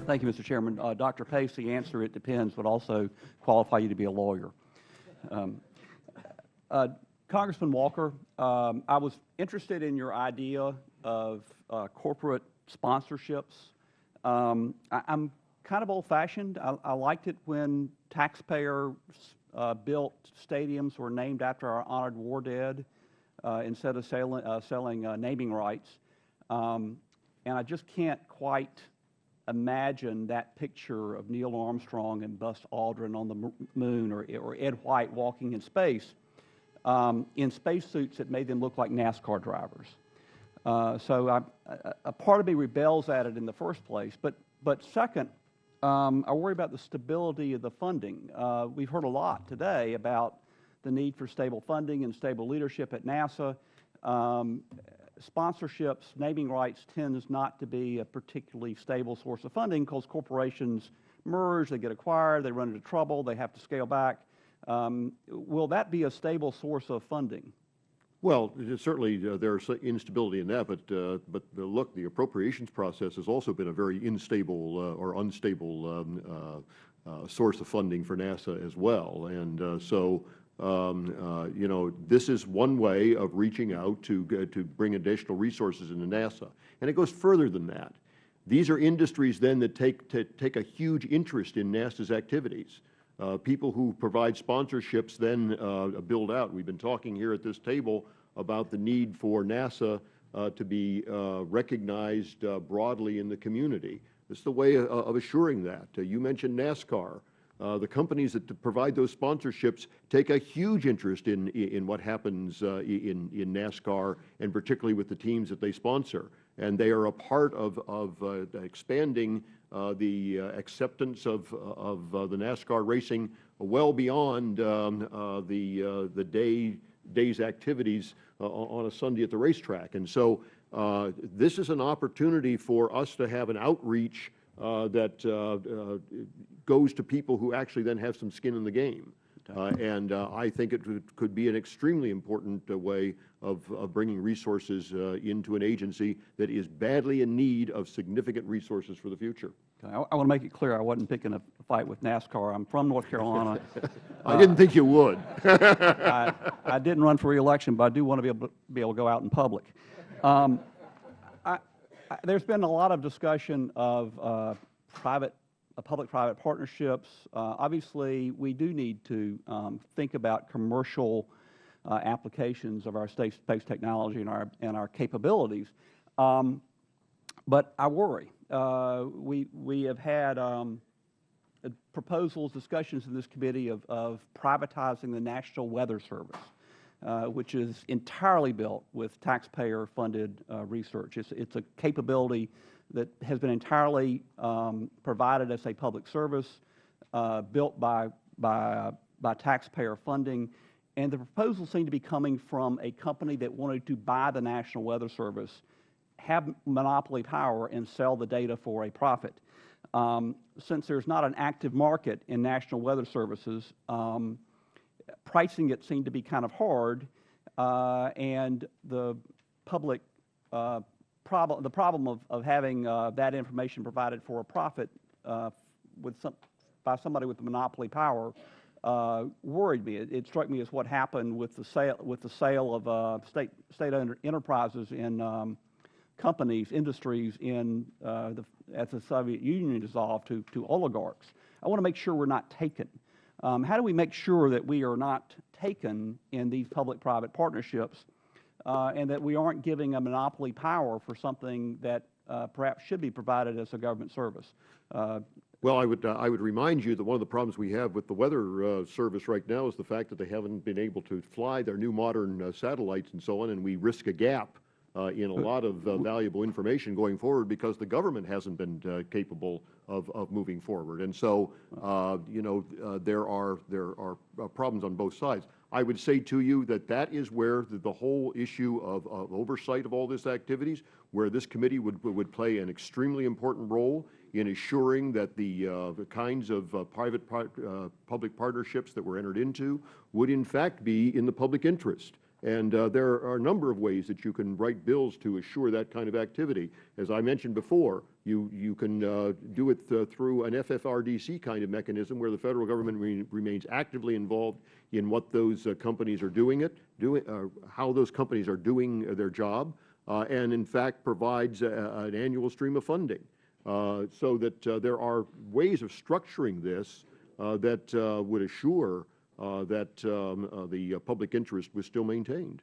Thank you, Mr. Chairman. Dr. Pace, the answer, it depends, would also qualify you to be a lawyer. Congressman Walker, I was interested in your idea of corporate sponsorships. I'm kind of old-fashioned. I liked it when taxpayer built stadiums were named after our honored war dead instead of selling naming rights. And I just can't quite imagine that picture of Neil Armstrong and Buzz Aldrin on the moon, or Ed White walking in space in spacesuits that made them look like NASCAR drivers. So a part of me rebels at it in the first place. But second, I worry about the stability of the funding. We've heard a lot today about the need for stable funding and stable leadership at NASA. Sponsorships, naming rights tends not to be a particularly stable source of funding because corporations merge, they get acquired, they run into trouble, they have to scale back. Will that be a stable source of funding? Well, certainly there's instability in that, but look, the appropriations process has also been a very unstable or unstable source of funding for NASA as well, and you know, this is one way of reaching out to bring additional resources into NASA, and it goes further than that. These are industries then that take a huge interest in NASA's activities. People who provide sponsorships then build out. We've been talking here at this table about the need for NASA to be recognized broadly in the community. This is the way of assuring that. You mentioned NASCAR. The companies that provide those sponsorships take a huge interest in what happens in NASCAR, and particularly with the teams that they sponsor. And they are a part of expanding the acceptance of the NASCAR racing well beyond the day's activities on a Sunday at the racetrack. And so this is an opportunity for us to have an outreach that goes to people who actually then have some skin in the game. And I think it could be an extremely important way of bringing resources into an agency that is badly in need of significant resources for the future. I want to make it clear I wasn't picking a fight with NASCAR. I'm from North Carolina. I didn't think you would. I didn't run for re-election, but I do want to be able to go out in public. There's been a lot of discussion of public-private partnerships. Obviously, we do need to think about commercial applications of our space technology and our capabilities. But I worry. We have had proposals, discussions in this committee of privatizing the National Weather Service, which is entirely built with taxpayer-funded research. It's a capability that has been entirely provided as a public service, built by taxpayer funding, and the proposals seem to be coming from a company that wanted to buy the National Weather Service, have monopoly power, and sell the data for a profit. Since there's not an active market in National Weather Services, pricing it seemed to be kind of hard, and the public the problem of having that information provided for a profit by somebody with monopoly power worried me. It struck me as what happened with the sale of state-owned enterprises in companies, industries as the Soviet Union dissolved to oligarchs. I want to make sure we're not taken. How do we make sure that we are not taken in these public-private partnerships, and that we aren't giving a monopoly power for something that perhaps should be provided as a government service? Well, I would remind you that one of the problems we have with the weather service right now is the fact that they haven't been able to fly their new modern satellites and so on, and we risk a gap in a lot of valuable information going forward because the government hasn't been capable of moving forward. And so, you know, there are problems on both sides. I would say to you that that is where the whole issue of oversight of all this activities, where this committee would play an extremely important role in assuring that the kinds of public partnerships that were entered into would in fact be in the public interest. And there are a number of ways that you can write bills to assure that kind of activity. As I mentioned before, You can do it through an FFRDC kind of mechanism where the federal government remains actively involved in what those companies are doing, how those companies are doing their job, and in fact provides an annual stream of funding. So that there are ways of structuring this that would assure that the public interest was still maintained.